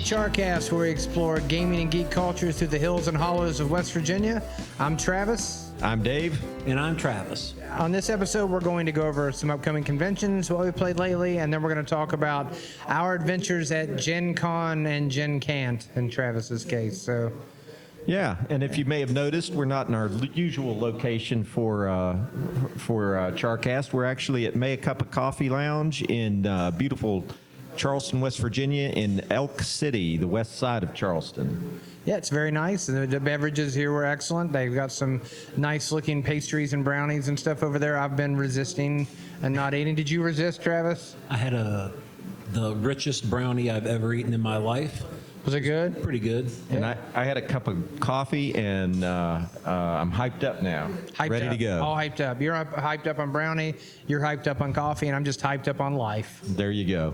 CHARCAST, where we explore gaming and geek culture through the hills and hollows of West Virginia. I'm Travis. I'm Dave. And I'm Travis. On this episode, we're going to go over some upcoming conventions, what we played lately, and then we're going to talk about our adventures at Gencon and Gencant in Travis's case. So, Yeah, and if you may have noticed, we're not in our usual location for CHARCAST. We're actually at May a Cup of Coffee Lounge in beautiful Charleston, West Virginia, in Elk City, the west side of Charleston. yeah, it's very nice. The beverages here were excellent. They've got some nice-looking pastries and brownies and stuff over there. I've been resisting and not eating. Did you resist, Travis? I had the richest brownie I've ever eaten in my life. Was it good? Pretty good. And I had a cup of coffee, and I'm hyped up now, ready to go. All hyped up. You're hyped up on brownie. You're hyped up on coffee, and I'm just hyped up on life. There you go.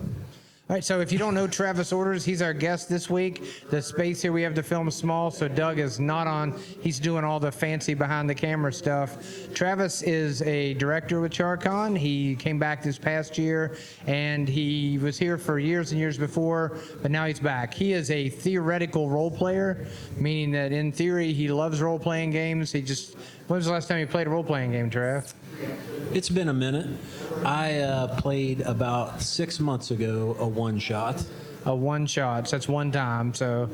All right, so if you don't know Travis Orders, he's our guest this week. The space here we have to film is small, so Doug is not on. He's doing all the fancy behind-the-camera stuff. Travis is a director with CharCon. He came back this past year, and he was here for years and years before, but now he's back. He is a theoretical role player, meaning that in theory he loves role-playing games. When was the last time you played a role-playing game, Trav? It's been a minute. I played about 6 months ago a one-shot. A one-shot, so that's one time, so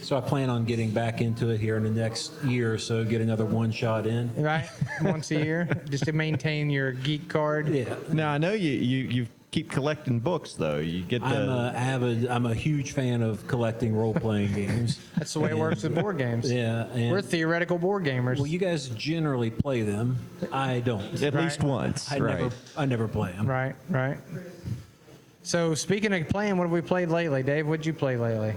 So I plan on getting back into it here in the next year or so, get another one-shot in. right? Once a year, just to maintain your geek card. Yeah. Now, I know you keep collecting books, though. You get the... I'm a huge fan of collecting role-playing games. That's the way it works with board games. Yeah. And, We're theoretical board gamers. well, you guys generally play them. I don't. At least once, right? I never play them. Right. So speaking of playing, what have we played lately? Dave, what'd you play lately?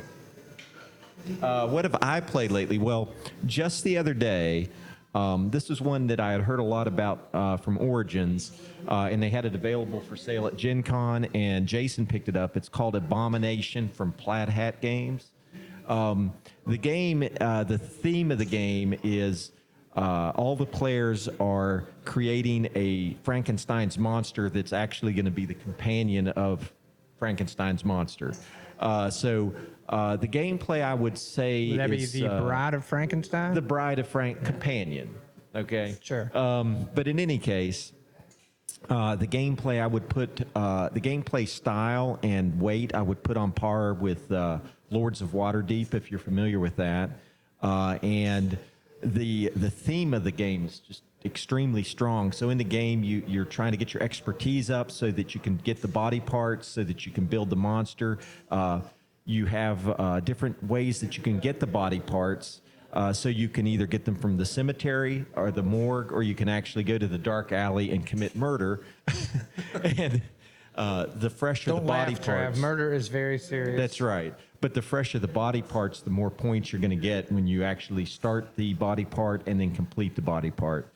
What have I played lately? Well, just the other day, this was one that I had heard a lot about from Origins, and they had it available for sale at Gen Con, and Jason picked it up. It's called Abomination from Plaid Hat Games. The game, the theme of the game is all the players are creating a Frankenstein's monster that's actually going to be the companion of Frankenstein's monster. So the gameplay, I would say, Would that be is the Bride of Frankenstein? the Bride of Frank companion. Okay. Sure. But in any case, the gameplay, I would put the gameplay style and weight I would put on par with Lords of Waterdeep, if you're familiar with that. And the theme of the game is just extremely strong. So in the game, you're trying to get your expertise up so that you can get the body parts, so that you can build the monster. You have different ways that you can get the body parts. So you can either get them from the cemetery or the morgue, or you can actually go to the dark alley and commit murder. And the fresher Don't the body laugh, parts. Trav. Murder is very serious. That's right. But the fresher the body parts, the more points you're going to get when you actually start the body part and then complete the body part.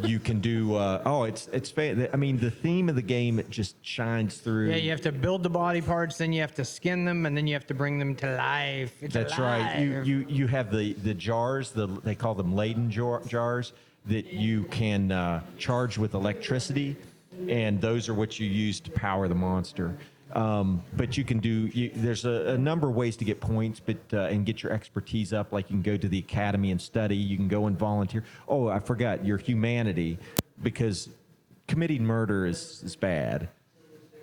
You can do. I mean, the theme of the game, it just shines through. Yeah, you have to build the body parts, then you have to skin them, and then you have to bring them to life. It's That's right. You have the jars. They call them laden jars that you can charge with electricity, and those are what you use to power the monster. But you can do. There's a number of ways to get points, and get your expertise up. Like you can go to the academy and study. You can go and volunteer. Oh, I forgot your humanity, because committing murder is bad.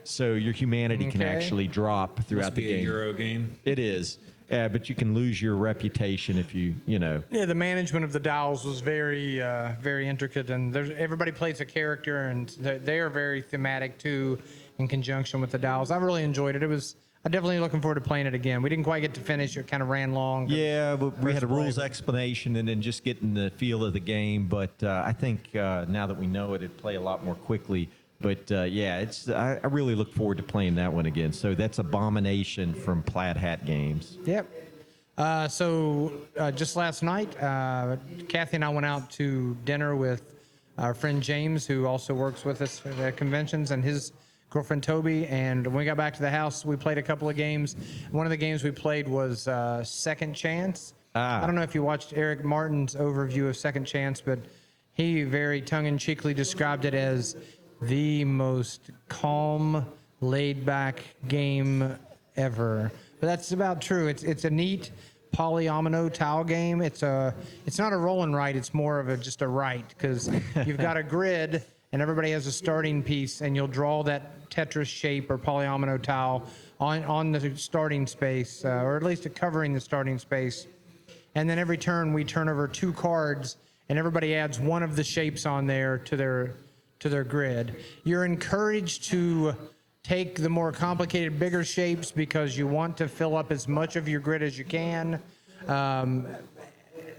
So your humanity can actually drop throughout Must the be game. a Euro game. It is. But you can lose your reputation if you know. Yeah, the management of the dials was very, very intricate, and everybody plays a character, and they are very thematic too, in conjunction with the dials. I really enjoyed it. I'm definitely looking forward to playing it again. We didn't quite get to finish; it kind of ran long. Yeah, but we had a rules play. explanation and then just getting the feel of the game. But I think now that we know it'd play a lot more quickly. But yeah, I really look forward to playing that one again. So that's Abomination from Plaid Hat Games. Yep. So just last night, Kathy and I went out to dinner with our friend James, who also works with us at conventions, and his girlfriend Toby. And when we got back to the house, we played a couple of games. One of the games we played was Second Chance. I don't know if you watched Eric Martin's overview of Second Chance, but he very tongue-in-cheekly described it as the most calm, laid-back game ever. but that's about true. It's a neat polyomino tile game. It's not a roll and write. It's more of just a write, because you've got a grid and everybody has a starting piece, and you'll draw that Tetris shape or polyomino tile on the starting space, or at least covering the starting space. And then every turn we turn over 2 cards, and everybody adds one of the shapes on there to their grid. You're encouraged to take the more complicated, bigger shapes because you want to fill up as much of your grid as you can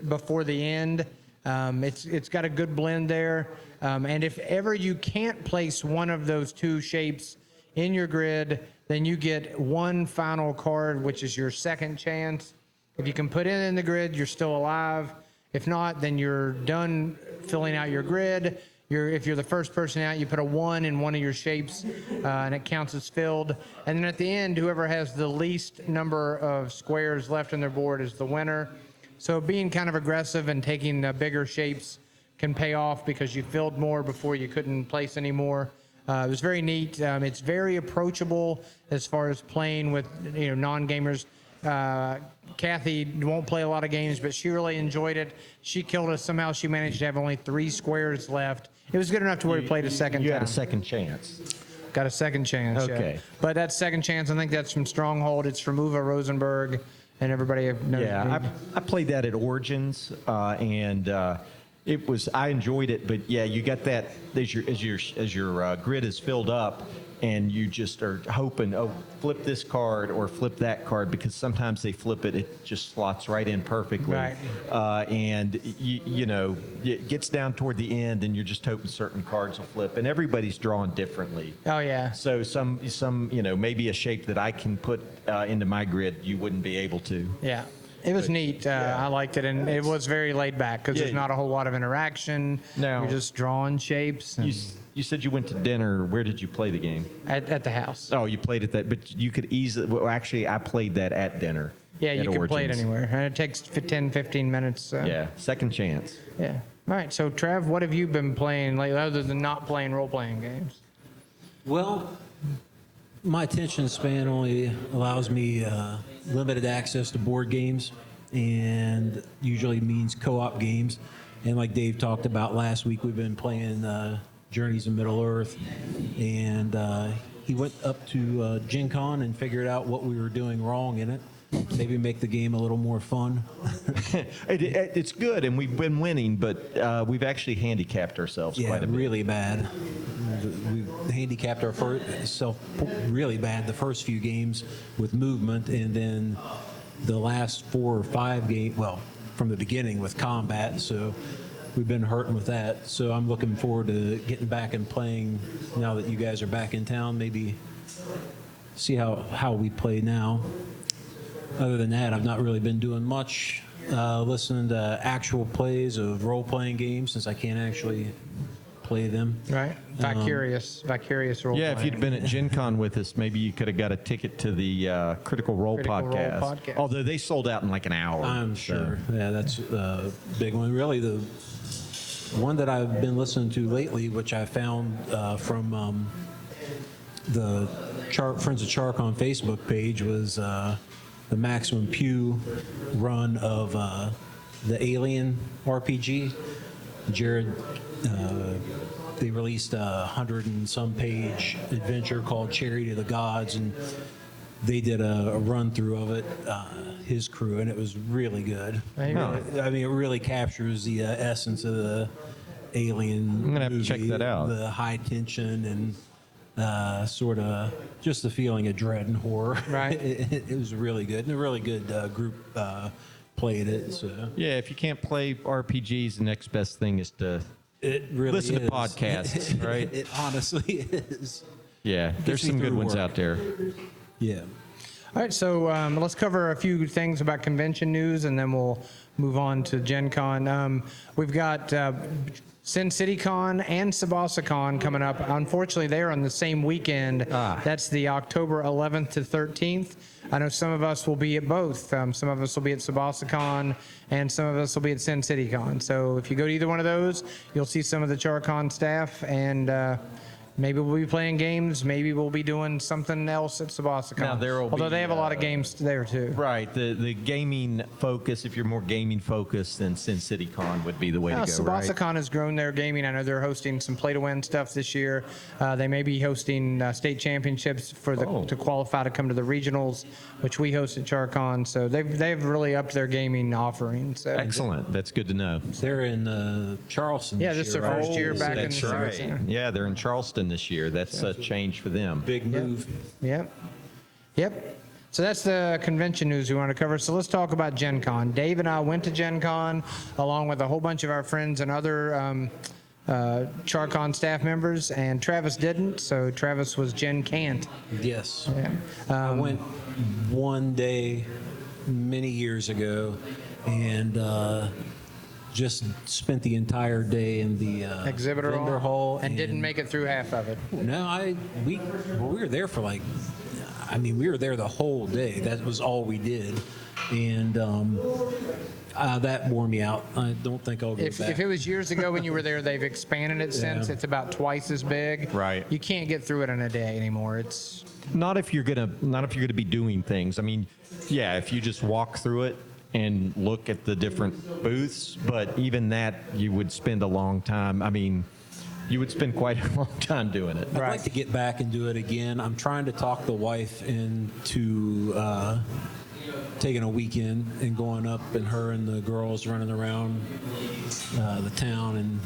before the end. It's got a good blend there. And if ever you can't place one of those 2 shapes in your grid, then you get one final card, which is your second chance. If you can put it in the grid, you're still alive. If not, then you're done filling out your grid. If you're the first person out, you put a 1 in one of your shapes, and it counts as filled. And then at the end, whoever has the least number of squares left on their board is the winner. So being kind of aggressive and taking the bigger shapes can pay off because you filled more before you couldn't place any more. It was very neat. It's very approachable as far as playing with non-gamers. Kathy won't play a lot of games, but she really enjoyed it. She killed us. Somehow she managed to have only 3 squares left. It was good enough to where we played a second time. You had a second chance. Got a second chance. Okay. Yeah. But that second chance, I think that's from Stronghold. It's from Uwe Rosenberg, and everybody knows. Yeah, I played that at Origins, and it was, I enjoyed it. But yeah, you got that as your grid is filled up, and you just are hoping, oh, flip this card or flip that card, because sometimes they flip it, it just slots right in perfectly. Right. And it gets down toward the end, and you're just hoping certain cards will flip, and everybody's drawn differently. Oh yeah. So some maybe a shape that I can put into my grid, you wouldn't be able to. Yeah. It was neat. I liked it, and it was very laid back because there's not a whole lot of interaction. No. You're just drawing shapes. And You said you went to dinner. Where did you play the game? at the house. Oh, you played at that, but you could easily. Well, actually, I played that at dinner. Yeah, at you can play it Origins. anywhere. And it takes 10, 15 minutes. Yeah, second chance. Yeah. All right. So, Trav, what have you been playing lately other than not playing role-playing games? Well, my attention span only allows me limited access to board games, and usually means co-op games. And like Dave talked about last week, we've been playing Journeys in Middle-earth, and he went up to Gencon and figured out what we were doing wrong in it. Maybe make the game a little more fun. It's good, and we've been winning, but we've actually handicapped ourselves quite a bit. Really bad. We handicapped ourselves really bad the first few games with movement, and then the last 4 or 5 games, well, from the beginning with combat. So we've been hurting with that. So I'm looking forward to getting back and playing now that you guys are back in town. Maybe see how we play now. Other than that, I've not really been doing much. Listening to actual plays of role-playing games since I can't actually play them. Right. Vicarious role-playing. Yeah, if you'd been at Gen Con with us, maybe you could have got a ticket to the Critical Role podcast. Although they sold out in like an hour. I'm sure. Yeah, that's a big one. Really, the one that I've been listening to lately, which I found from the Friends of CHARCAST Facebook page, was the Maximum Pew run of the Alien RPG. Jared, they released a 100 and some page adventure called Charity of the Gods, and they did a run through of it, his crew, and it was really good. Maybe. I mean, it really captures the essence of the Alien I'm gonna have movie, to check that out. The high tension and sort of just the feeling of dread and horror. Right. It was really good, and a really good group played it. So Yeah, if you can't play RPGs, the next best thing is to it really listen is. to podcasts, right? It honestly is. Yeah, there's me some good through ones work. out there. Yeah. All right, so let's cover a few things about convention news, and then we'll move on to Gen Con. We've got Sin City Con and Sabasa Con coming up. Unfortunately, they're on the same weekend. That's the October 11th to 13th. I know some of us will be at both. Some of us will be at Sabasa Con, and some of us will be at Sin City Con. So if you go to either one of those, you'll see some of the CharCon staff, and Maybe we'll be playing games. Maybe we'll be doing something else at Sabasacon. Now, there will Although be, they have a lot of games there too. Right. The gaming focus, if you're more gaming focused, then Sin City Con would be the way to go, right? Sabasacon has grown their gaming. I know they're hosting some play to win stuff this year. They may be hosting state championships for to qualify to come to the regionals, which we host at CHARCON. So they've really upped their gaming offerings. So. Excellent. That's good to know. They're in Charleston. Yeah, this is their first year back in the That's right. Center. Yeah, they're in Charleston this year. That's a change for them. Big move. Yep. So that's the convention news we want to cover. So let's talk about Gencon. Dave and I went to Gencon along with a whole bunch of our friends and other CHARCON staff members, and Travis didn't. So Travis was Gen Can't. Yes. Yeah. I went one day many years ago and just spent the entire day in the Exhibitor vendor hall and didn't make it through half of it. No, we were there for we were there the whole day. That was all we did, and that wore me out. I don't think I'll go back. If it was years ago when you were there, they've expanded it since. Yeah. It's about twice as big. Right. You can't get through it in a day anymore. It's Not if you're gonna be doing things. I mean, yeah, if you just walk through it and look at the different booths, but even that, you would spend a long time. I mean, you would spend quite a long time doing it. I'd like to get back and do it again. I'm trying to talk the wife into taking a weekend and going up, and her and the girls running around the town and.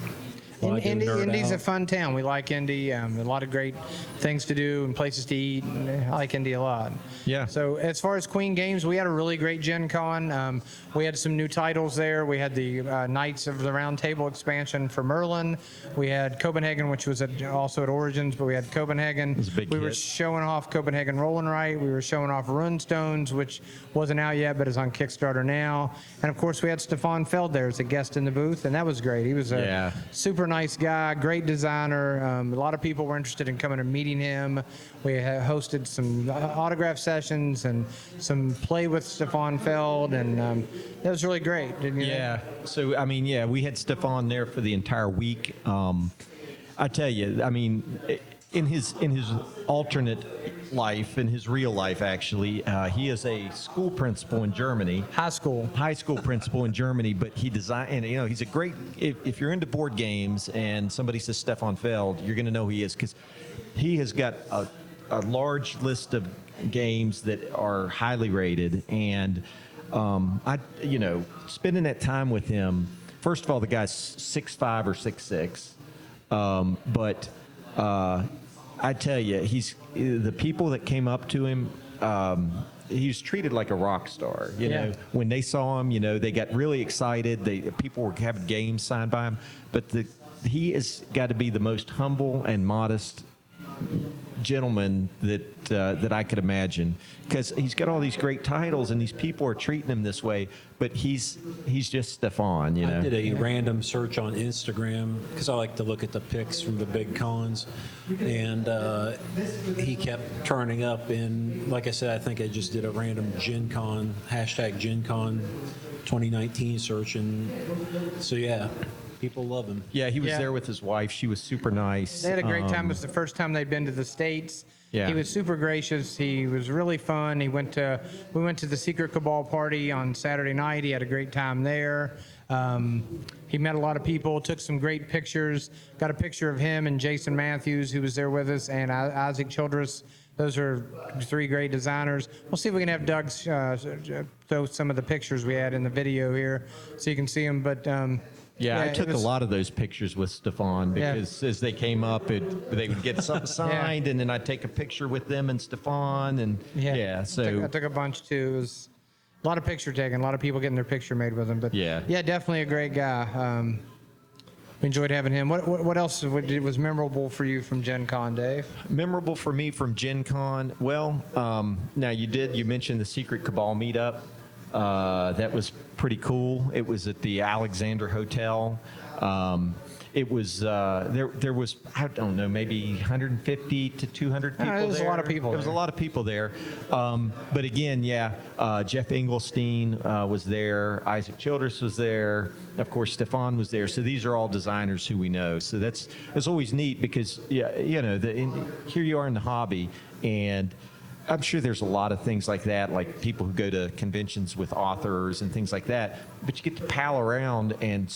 Indy's a fun town. We like Indy. A lot of great things to do and places to eat. And I like Indy a lot. Yeah. So as far as Queen Games, we had a really great Gen Con. We had some new titles there. We had the Knights of the Round Table expansion for Merlin. We had Copenhagen, which was also at Origins, but we had Copenhagen. It was a big we were hit. showing off Copenhagen Roll and Write. We were showing off Runestones, which wasn't out yet, but is on Kickstarter now. And of course, we had Stefan Feld there as a guest in the booth, and that was great. He was a super nice guy, great designer. A lot of people were interested in coming and meeting him. We hosted some autograph sessions and some play with Stefan Feld, and that was really great. Didn't you? Yeah. So I mean, yeah, we had Stefan there for the entire week. I tell you, I mean, in his alternate life, in his real life, actually, he is a school principal in Germany. High school Principal in Germany, but he designed, and he's a great, if you're into board games and somebody says Stefan Feld, you're going to know who he is, because he has got a large list of games that are highly rated, and spending that time with him, first of all, the guy's 6'5" or 6'6", but I tell you, the people that came up to him, he was treated like a rock star. You know, when they saw him, they got really excited. People were having games signed by him, but he has got to be the most humble and modest gentleman that I could imagine, because he's got all these great titles and these people are treating him this way, but he's just Stefan. I did a random search on Instagram because I like to look at the pics from the big cons, and he kept turning up. And like I said, I think I just did a random Gencon #Gencon 2019 search, and so yeah. People love him. Yeah, he was there with his wife. She was super nice. They had a great time. It was the first time they'd been to the States. Yeah. He was super gracious. He was really fun. We went to the Secret Cabal party on Saturday night. He had a great time there. He met a lot of people, took some great pictures. Got a picture of him and Jason Matthews, who was there with us, and Isaac Childress. Those are three great designers. We'll see if we can have Doug throw some of the pictures we had in the video here so you can see them. But Yeah, I took a lot of those pictures with Stefan because as they came up, they would get something signed, and then I'd take a picture with them and Stefan, and so I took a bunch too. It was a lot of picture taking, a lot of people getting their picture made with him. But definitely a great guy. We enjoyed having him. What else was memorable for you from Gen Con, Dave? Memorable for me from Gen Con? Well, now you mentioned the Secret Cabal meetup. That was pretty cool. It was at the Alexander Hotel. it was there was, I don't know, maybe 150 to 200 people There's a there. lot of people There was a there. lot of people there. But again, yeah, Jeff Engelstein was there. Isaac Childress was there. Of course, Stefan was there. So these are all designers who we know. So that's always neat because, yeah, you know, here you are in the hobby, and I'm sure there's a lot of things like that, like people who go to conventions with authors and things like that. But you get to pal around and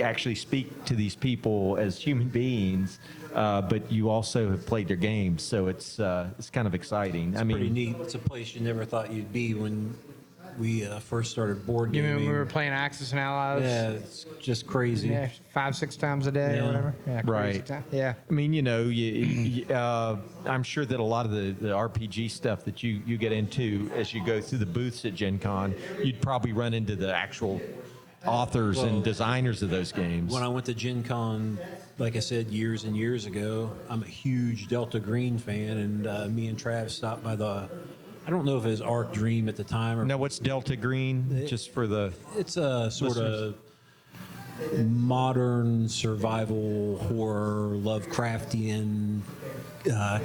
actually speak to these people as human beings. But you also have played their games, so it's kind of exciting. I Pretty mean, neat. It's a place you never thought you'd be when we first started board You gaming. mean when we were playing Axis and Allies? Yeah, it's just crazy. Yeah, 5-6 times a day or Yeah. whatever. Yeah, crazy Right. time. Yeah. I mean, you know, I'm sure that a lot of the RPG stuff that you get into as you go through the booths at Gen Con, you'd probably run into the actual authors and designers of those games. When I went to Gen Con, like I said, years and years ago, I'm a huge Delta Green fan, and me and Trav stopped by I don't know if it was Arc Dream at the time, or Now, what's Delta Green? Just for the it's a sort of modern survival horror, Lovecraftian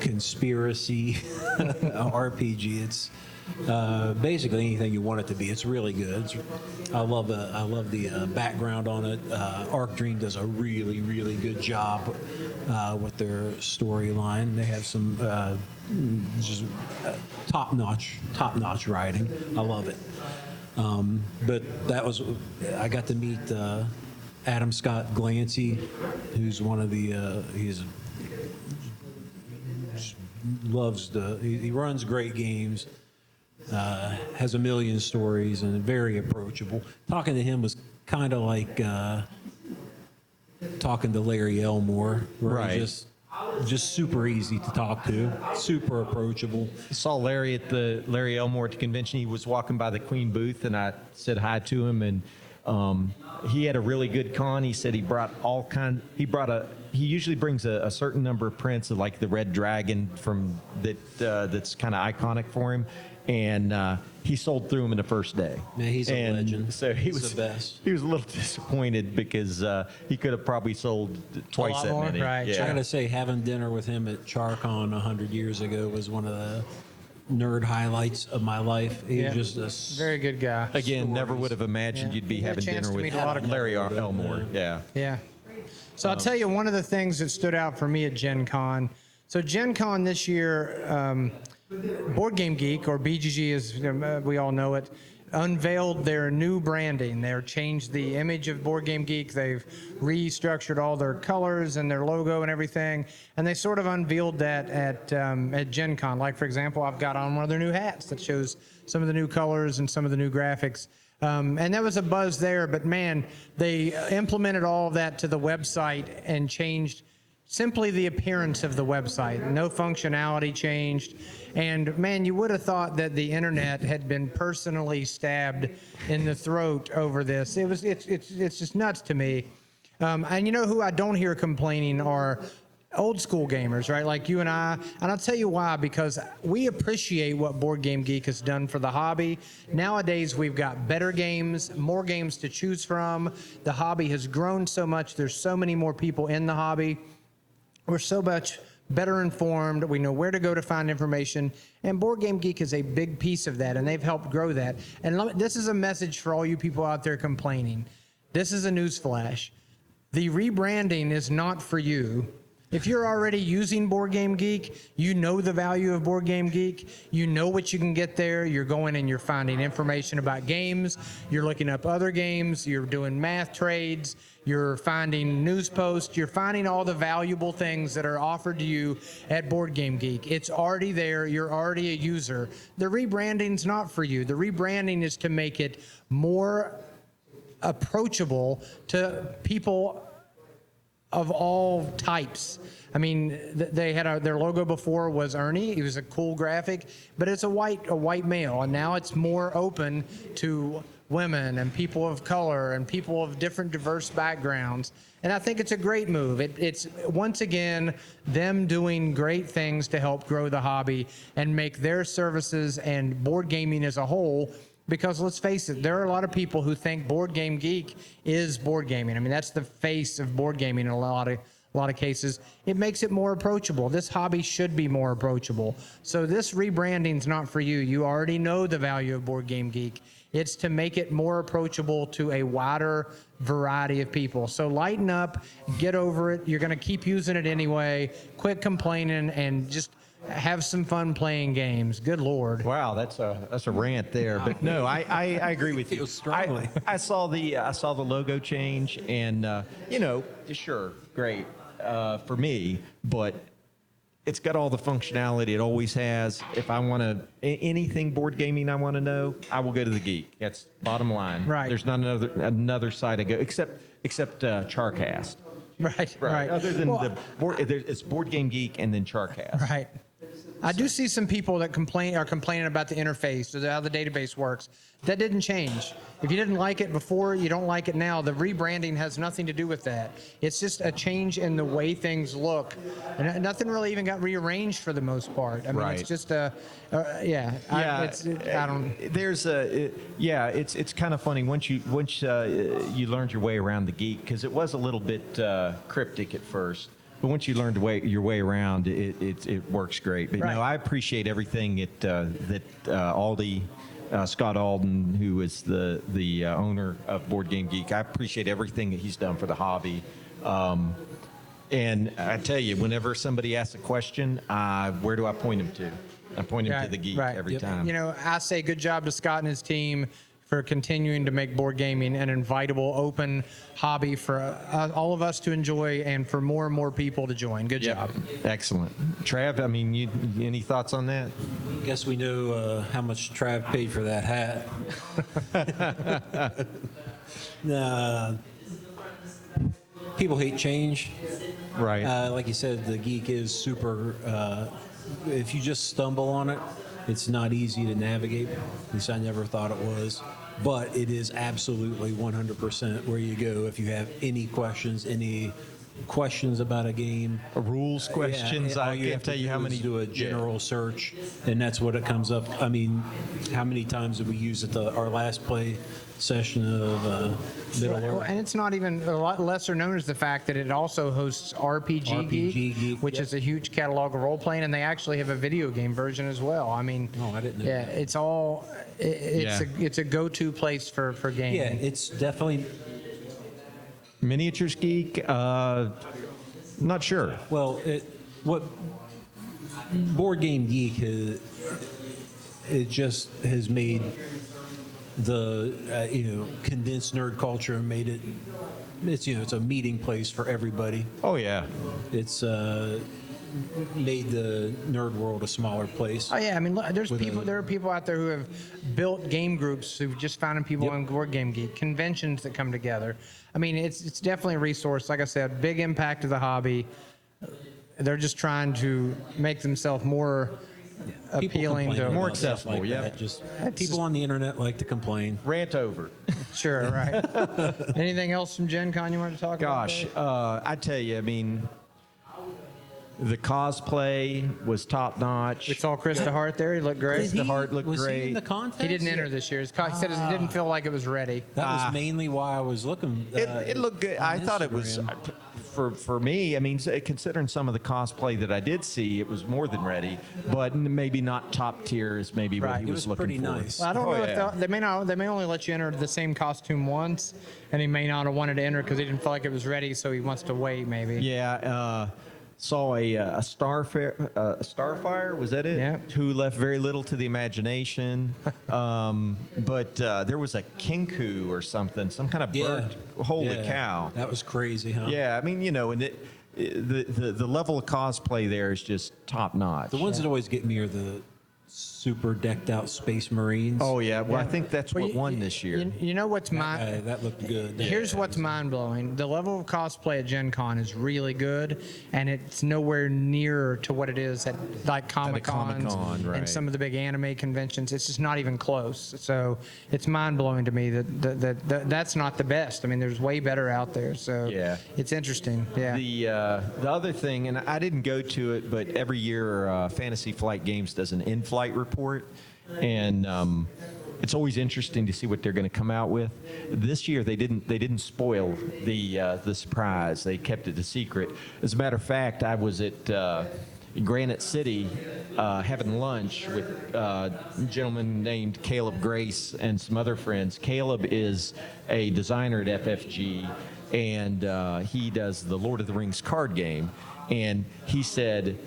conspiracy RPG. It's basically anything you want it to be. It's really good. I love the background on it. Arc Dream does a really, really good job with their storyline. They have some just top-notch writing. I love it. But that was, I got to meet Adam Scott Glancy, who's one of the, he runs great games, has a million stories, and very approachable. Talking to him was kind of like talking to Larry Elmore, where Right. he's just super easy to talk to, super approachable. I saw Larry at the Larry Elmore at the convention. He was walking by the Queen booth, and I said hi to him. And he had a really good con. He said he brought all kind. He usually brings a certain number of prints of like the Red Dragon from that's kind of iconic for him, and he sold through them in the first day. Yeah, he's a And legend. So he He's was the best. He was a little disappointed because he could have probably sold twice lot that more, many. right, I Yeah. gotta say, having dinner with him at CHARCon 100 years ago was one of the nerd highlights of my life. He Yeah. was just Very good guy. Again, never would have imagined Yeah. you'd be You had a having chance dinner to with meet a lot of Larry Elmore. Yeah. Yeah. So I'll tell you one of the things that stood out for me at Gen Con. So Gen Con this year, Board Game Geek, or BGG as we all know it, unveiled their new branding. They've changed the image of Board Game Geek. They've restructured all their colors and their logo and everything. And they sort of unveiled that at Gen Con. Like, for example, I've got on one of their new hats that shows some of the new colors and some of the new graphics. And that was a buzz there, but man, they implemented all of that to the website and changed simply the appearance of the website. No functionality changed. And man, you would have thought that the internet had been personally stabbed in the throat over this. It's just nuts to me. And you know who I don't hear complaining are old school gamers, right? Like you and I. And I'll tell you why, because we appreciate what Board Game Geek has done for the hobby. Nowadays, we've got better games, more games to choose from. The hobby has grown so much. There's so many more people in the hobby. We're so much better informed. We know where to go to find information. And Board Game Geek is a big piece of that, and they've helped grow that. And this is a message for all you people out there complaining. This is a news flash. The rebranding is not for you. If you're already using Board Game Geek, you know the value of Board Game Geek. You know what you can get there. You're going and you're finding information about games. You're looking up other games. You're doing math trades. You're finding news posts. You're finding all the valuable things that are offered to you at Board Game Geek. It's already there. You're already a user. The rebranding's not for you. The rebranding is to make it more approachable to people of all types. I mean, they had their logo before was Ernie. He was a cool graphic, but it's a white male, and now it's more open to women and people of color and people of different diverse backgrounds. And I think it's a great move. It's once again them doing great things to help grow the hobby and make their services and board gaming as a whole Because let's face it, there are a lot of people who think Board Game Geek is board gaming. I mean, that's the face of board gaming in a lot of cases. It makes it more approachable. This hobby should be more approachable. So this rebranding's not for you. You already know the value of Board Game Geek. It's to make it more approachable to a wider variety of people. So lighten up, get over it. You're going to keep using it anyway. Quit complaining and just have some fun playing games. Good Lord. Wow, that's a rant there. But no, I agree with you. Feel strongly. I saw the logo change, and sure, great for me, but it's got all the functionality it always has. If I want anything board gaming I want to know, I will go to the Geek. That's bottom line. Right. There's not another site I go except CHARCAST. Right. Other than it's Board Game Geek and then CHARCAST. Right. I do see some people that are complaining about the interface or how the database works. That didn't change. If you didn't like it before, you don't like it now. The rebranding has nothing to do with that. It's just a change in the way things look. And nothing really even got rearranged for the most part. I mean, Right. it's just I don't. It's kind of funny once you learned your way around the Geek, because it was a little bit cryptic at first. But once you learn your way around, it works great. But Right. no, I appreciate everything that Aldi, Scott Alden, who is the owner of Board Game Geek, I appreciate everything that he's done for the hobby. And I tell you, whenever somebody asks a question, where do I point them to? I point them to the Geek every time. You know, I say good job to Scott and his team for continuing to make board gaming an invitable, open hobby for all of us to enjoy and for more and more people to join. Good job. Excellent. Trav, I mean, any thoughts on that? Guess we know how much Trav paid for that hat. People hate change. Right. Like you said, the Geek is super. If you just stumble on it, it's not easy to navigate. At least I never thought it was. But it is absolutely 100% where you go if you have any questions about a game. Rules questions. all I you can't have to tell you how do many. is do a general search, and that's what it comes up. I mean, how many times did we use it? Our last play session of Middle Well, Earth. and it's not even a lot lesser known is the fact that it also hosts RPG Geek, which is a huge catalog of role playing, and they actually have a video game version as well. I mean, Oh, I didn't know yeah, that. it's all it's a go-to place for gaming. Yeah, it's definitely. Miniatures Geek? Not sure. Well, what Board Game Geek it just has made the condensed nerd culture and made it's a meeting place for everybody. Oh, yeah. It's made the nerd world a smaller place. Oh yeah, I mean, there are people out there who have built game groups who've just found people on Board Game Geek, conventions that come together. I mean, it's definitely a resource. Like I said, big impact to the hobby. They're just trying to make themselves more People appealing complain to More about stuff accessible, like yeah. that. Just people on the internet like to complain. Rant over. Sure, right. Anything else from Gen Con you want to talk about? Gosh, Dave? I tell you, I mean, the cosplay was top notch. We saw Chris DeHart there. He looked great. The heart looked was great. He in the contest? He didn't enter this year. He said he didn't feel like it was ready. That was mainly why I was looking. It looked good. I thought it was, Instagram. for me, I mean, considering some of the cosplay that I did see, it was more than ready, but maybe not top tier as maybe what Right. he It was was looking pretty for. nice. Well, I don't Oh, know yeah. if they may only let you enter the same costume once, and he may not have wanted to enter because he didn't feel like it was ready, so he wants to wait maybe. Yeah, saw a Starfire, was that it? Yeah. Who left very little to the imagination. But there was a Kinku or something, some kind of bird. Holy cow. That was crazy, huh? Yeah, I mean, the level of cosplay there is just top notch. The ones that always get me are the super decked out Space Marines. Oh, yeah. Well, I think that's Well, what won this year. You know what's That looked good. Here's what's mind blowing. The level of cosplay at Gen Con is really good, and it's nowhere near to what it is at like Comic Cons Comic-Con, right. and some of the big anime conventions. It's just not even close. So it's mind blowing to me that that's not the best. I mean, there's way better out there. So Yeah. it's interesting. Yeah. The other thing, and I didn't go to it, but every year Fantasy Flight Games does an in-flight report, and it's always interesting to see what they're going to come out with. This year they didn't spoil the surprise. They kept it a secret. As a matter of fact, I was at Granite City having lunch with a gentleman named Caleb Grace and some other friends. Caleb is a designer at FFG, and he does the Lord of the Rings card game. And he said,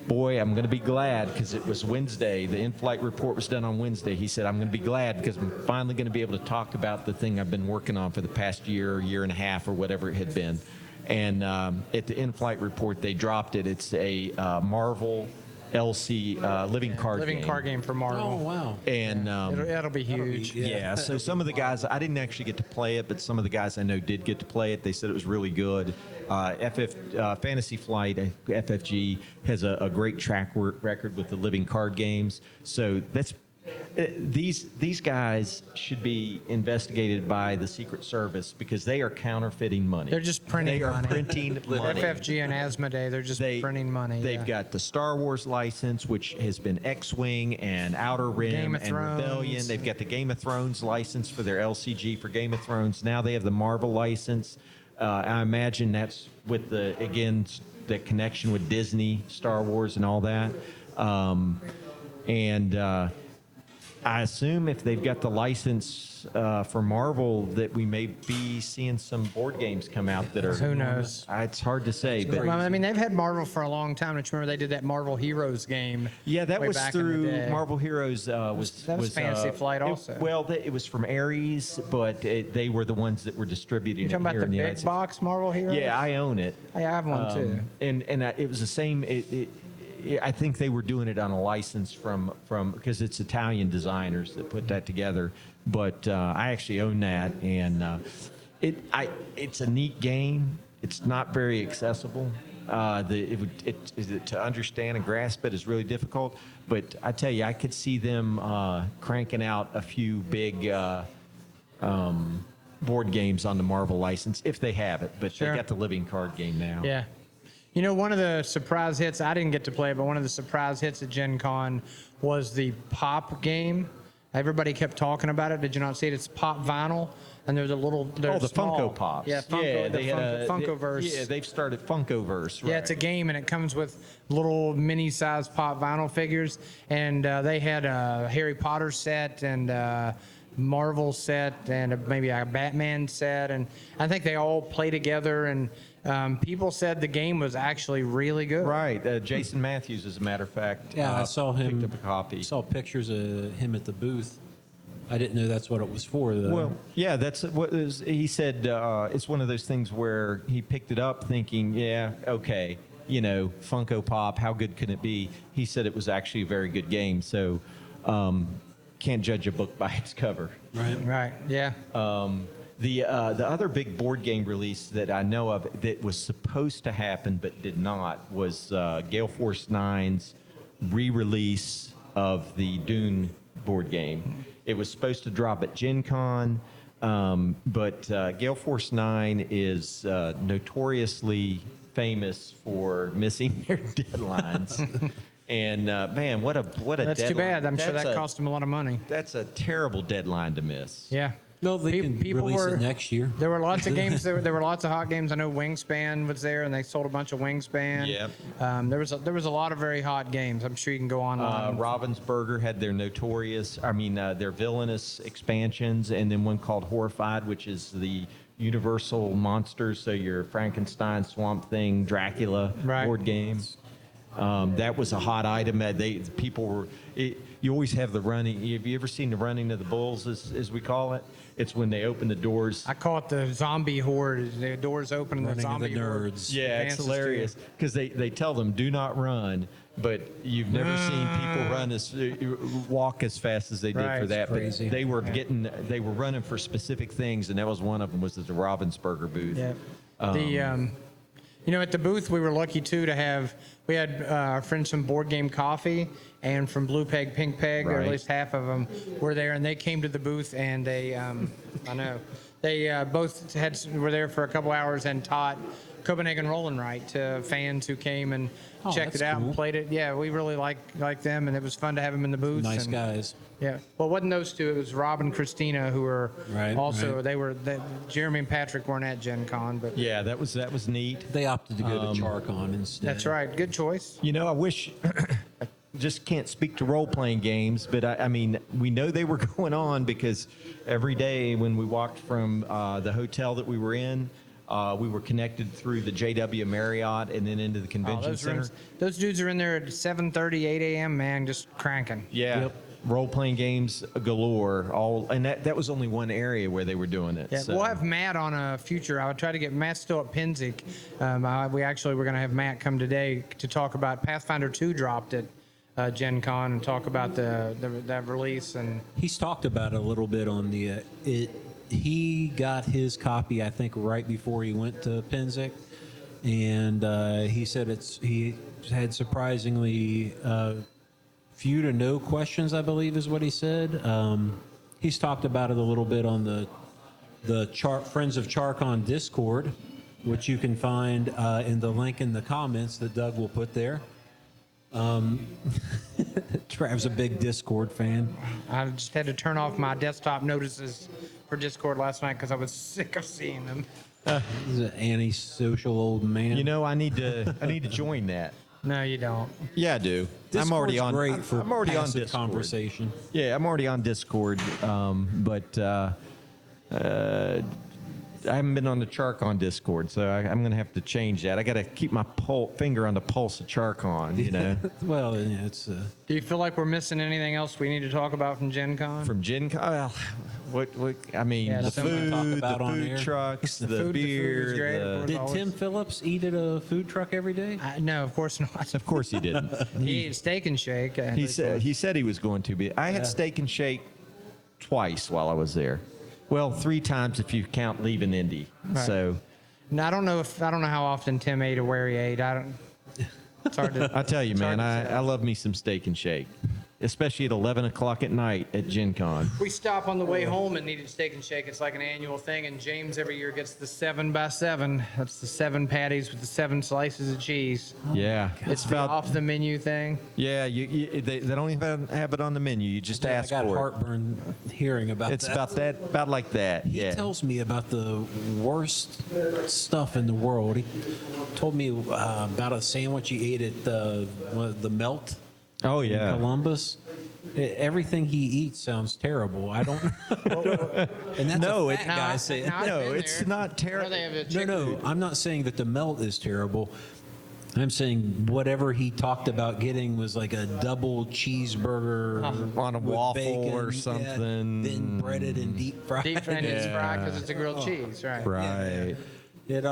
boy, I'm going to be glad, because it was Wednesday. The in-flight report was done on Wednesday. He said, I'm going to be glad because I'm finally going to be able to talk about the thing I've been working on for the past year and a half, or whatever it had been. And at the in-flight report, they dropped it. It's a Marvel LC living card game for Marvel. Oh, wow. And It'll be huge. yeah, so some of the guys, I didn't actually get to play it, but some of the guys I know did get to play it. They said it was really good. Fantasy Flight, FFG, has a great track record with the living card games. So that's these guys should be investigated by the Secret Service, because they are counterfeiting money. They're just printing They are money. printing money. FFG and Asmodee, they're just printing money. They've yeah. got the Star Wars license, which has been X-Wing and Outer Rim Game of and Thrones. Rebellion. They've got the Game of Thrones license for their LCG for Game of Thrones. Now they have the Marvel license. I imagine that's with the connection with Disney, Star Wars, and all that. I assume if they've got the license for Marvel, that we may be seeing some board games come out that are. Who knows? It's hard to say, but Well, I mean, they've had Marvel for a long time. Don't you remember they did that Marvel Heroes game? yeah, that way was back in the through day? Marvel Heroes. That was Fantasy Flight also. It was from Ares, but they were the ones that were distributing You talking it about here the in the United big States. box Marvel Heroes? Yeah, I own it. I have one too. And it was the same. I think they were doing it on a license from because it's Italian designers that put that together. But I actually own that, and it's a neat game. It's not very accessible. To understand and grasp it is really difficult. But I tell you, I could see them cranking out a few big board games on the Marvel license if they have it. But Sure. they got the living card game now. Yeah. You know, one of the surprise hits, I didn't get to play it, but one of the surprise hits at Gen Con was the Pop game. Everybody kept talking about it. Did you not see it? It's Pop Vinyl, and there's a little. The small. Funko Pops. Yeah, Funkoverse. Yeah, they've started Funkoverse. Right. Yeah, it's a game, and it comes with little mini-sized Pop Vinyl figures. And they had a Harry Potter set and Marvel set and maybe a Batman set. And I think they all play together. And people said the game was actually really good. Right. Jason Matthews, as a matter of fact. Yeah, I saw him. Picked up a copy. Saw pictures of him at the booth. I didn't know that's what it was for, though. Well, yeah, that's what he said. It's one of those things where he picked it up thinking, yeah, okay, Funko Pop, how good can it be? He said it was actually a very good game. So can't judge a book by its cover. Right, yeah. The other big board game release that I know of that was supposed to happen but did not was Gale Force 9's re-release of the Dune board game. It was supposed to drop at Gen Con, but Gale Force 9 is notoriously famous for missing their deadlines. And man, what a That's deadline. too bad. I'm sure That's that cost them a lot of money. That's a terrible deadline to miss. Yeah. no, they can release it next year. There were lots of games. There were lots of hot games. I know Wingspan was there, and they sold a bunch of Wingspan. Yep. There was a lot of very hot games. I'm sure you can go online. Ravensburger had their their villainous expansions, and then one called Horrified, which is the Universal monsters. So your Frankenstein, Swamp Thing, Dracula Right. board game. That was a hot item. You always have the running. Have you ever seen the running of the bulls, as we call it? It's when they open the doors. I call it the zombie horde. The doors open and the Running of the zombie horde. nerds. Yeah, it's advances to you. hilarious because they tell them do not run, but you've never seen people walk as fast as they did Right, for it's that. crazy. But they were running for specific things, and that was one of them was at the Ravensburger booth. Yeah. At the booth, we were lucky too to have. We had our friends from Board Game Coffee and from Blue Peg, Pink Peg, or at Right. least half of them were there, and they came to the booth and they, I know, they both were there for a couple hours and taught Copenhagen Rolling Right to fans who came and Oh, checked that's it out cool. and played it. Yeah, we really like them, and it was fun to have them in the booth. Nice and, guys. Yeah. Well, it wasn't those two. It was Rob and Christina who were Right, also. right. Jeremy and Patrick weren't at Gen Con, but Yeah, that was neat. They opted to go to CHARCon instead. that's right. Good choice. You know, I wish. Just can't speak to role-playing games, but I mean, we know they were going on because every day when we walked from the hotel that we were in, we were connected through the JW Marriott and then into the Oh, convention those center. rooms, those dudes are in there at 7:30, 8 a.m. Man, just cranking. Yeah, Yep. role-playing games galore. And that was only one area where they were doing it. Yeah, so. we'll have Matt on a future. I would try to get Matt still at Penzic. We're going to have Matt come today to talk about Pathfinder 2 dropped at Gen Con and talk about that release. And He's talked about it a little bit on the. He got his copy, I think, right before he went to Penzic, and he said he had surprisingly few to no questions, I believe is what he said. He's talked about it a little bit on the Friends of CHARCON Discord, which you can find in the link in the comments that Doug will put there. Trav's a big Discord fan. I just had to turn off my desktop notices for Discord last night because I was sick of seeing them. He's an antisocial old man. You know, I need to join that. No, you don't. Yeah, I do. I'm already Discord's on. Great for I'm already on passive Discord. conversation. Yeah, I'm already on Discord, but I haven't been on the CHARCON Discord, so I'm going to have to change that. I got to keep my finger on the pulse of CHARCON, you know. Well, yeah, it's Do you feel like we're missing anything else we need to talk about from Gen Con? From Gen Con, well, what I mean, Yeah, the something to talk food, about the on food air. trucks, the food was beer. great, of the- course. Did always- Tim Phillips eat at a food truck every day? No, of course not. Of course he didn't. He ate Steak and Shake. He said he was going to be. I had Steak and Shake twice while I was there. Well, 3 times if you count leaving Indy. Right. So No, I don't know how often Tim ate or where he ate. I don't. It's hard to. I tell you, it's hard man, to say. I love me some Steak and Shake, especially at 11 o'clock at night at Gen Con. We stop on the way home and needed Steak and Shake. It's like an annual thing, and James every year gets the 7x7. That's the 7 patties with the 7 slices of cheese. Yeah, It's the off the menu thing. Yeah, they don't even have it on the menu. You just I ask got for heartburn hearing about it. It's that. about like that. He Yeah. tells me about the worst stuff in the world. He told me about a sandwich he ate at the Melt Oh in yeah. Columbus. Everything he eats sounds terrible. I don't. And that's No, a it- fat guy saying. I've No, been it's there. not terrible. Or they have a No, chicken. no, I'm not saying that the Melt is terrible. I'm saying whatever he talked about getting was like a double cheeseburger On a with waffle bacon, or yeah, something. then breaded and deep fried. Deep fried it's Yeah. fried because it's a grilled cheese, right? Right. It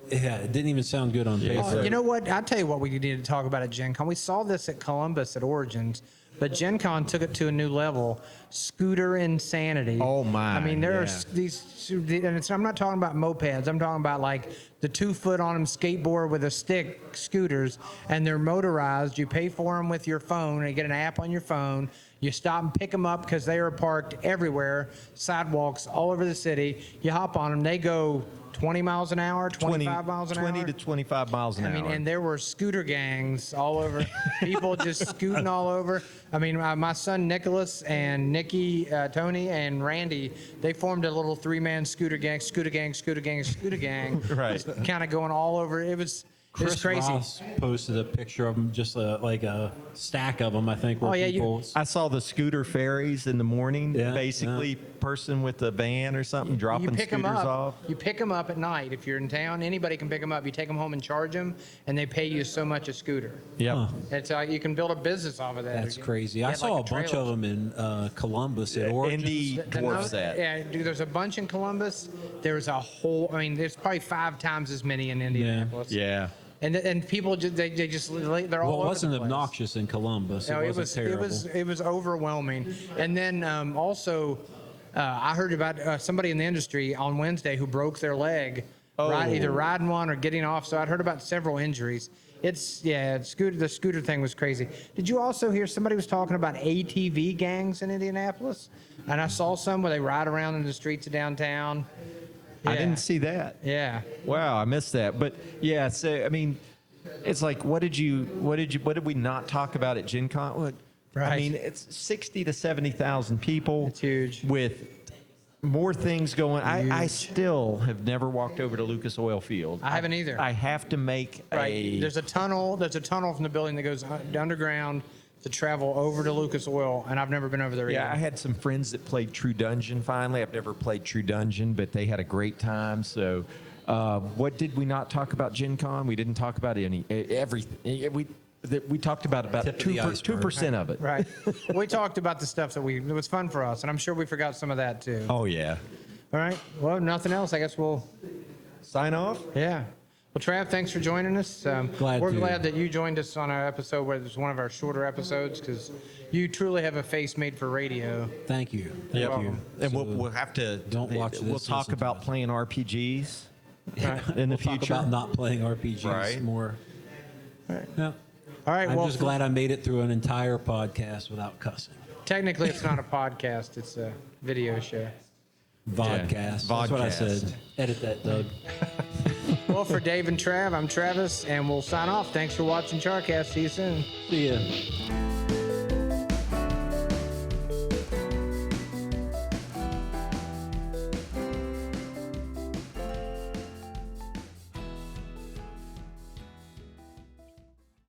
it didn't even sound good on paper. Oh, you know what? I'll tell you what we need to talk about at Gen Con. We saw this at Columbus at Origins, but Gen Con took it to a new level. Scooter insanity. Oh, my, I mean, there are yeah. these, and I'm not talking about mopeds. I'm talking about like the 2-foot on them skateboard with a stick scooters, and they're motorized. You pay for them with your phone, and you get an app on your phone. You stop and pick them up because they are parked everywhere, sidewalks all over the city. You hop on them, they go 20 miles an hour, 25 miles an 20 hour. to 25 miles an I hour. mean, and there were scooter gangs all over, people just scooting all over. I mean, my son Nicholas and Nikki, Tony, and Randy, they formed a little 3-man scooter gang, Right. kind of going all over. It was Chris crazy. Ross posted a picture of them, just like a stack of them, I think. Where Oh, yeah, people, I saw the scooter ferries in the morning. Yeah, Basically, person with a van or something dropping You pick them scooters up. off. You pick them up at night if you're in town. Anybody can pick them up. You take them home and charge them, and they pay you so much a scooter. Yep. Huh. It's you can build a business off of that. that's You- crazy. you I have, saw like, a bunch trailer. of them in Columbus at Origins. Indy The dwarfs that. Yeah, dude, there's a bunch in Columbus. There's a whole. I mean, there's probably 5 times as many in Indianapolis. Yeah. And people just they're all Well, over it wasn't the place. obnoxious in Columbus. No, it it wasn't was terrible. it was overwhelming. And then also, I heard about somebody in the industry on Wednesday who broke their leg, either riding one or getting off. So I'd heard about several injuries. The scooter thing was crazy. Did you also hear somebody was talking about ATV gangs in Indianapolis? And I saw some where they ride around in the streets of downtown. I Yeah. didn't see that. Yeah. Wow, I missed that. But yeah, so I mean, it's like, what did we not talk about at Gen Con? What, I Right. mean, it's 60 to 70,000 people. It's huge. With more things going. I Huge. still have never walked over to Lucas Oil Field. I haven't either. I have to make Right. There's a tunnel from the building that goes underground to travel over to Lucas Oil, and I've never been over there Yeah, either. I had some friends that played True Dungeon finally. I've never played True Dungeon, but they had a great time. So, what did we not talk about Gen Con? We didn't talk about everything. We talked about Tip of the iceberg. 2% of it. Right. We talked about the stuff that it was fun for us, and I'm sure we forgot some of that too. Oh, yeah. All right. Well, nothing else. I guess we'll, Sign off? yeah. Well, Trav, thanks for joining us. Glad we're to. glad that you joined us on our episode where it was one of our shorter episodes because you truly have a face made for radio. Thank you. Thank you. And So we'll have to. don't watch We'll this, talk listen to about us. playing RPGs Right. in the talk future. about not playing RPGs Right. more. Right. Yeah. All right. I'm well, just glad I made it through an entire podcast without cussing. technically, it's not a podcast, it's a video show. Vodcast. That's what I Vodcast. said. Edit that, Doug. Well, for Dave and Trav, I'm Travis, and we'll sign off. Thanks for watching CHARCAST. See you soon. See ya.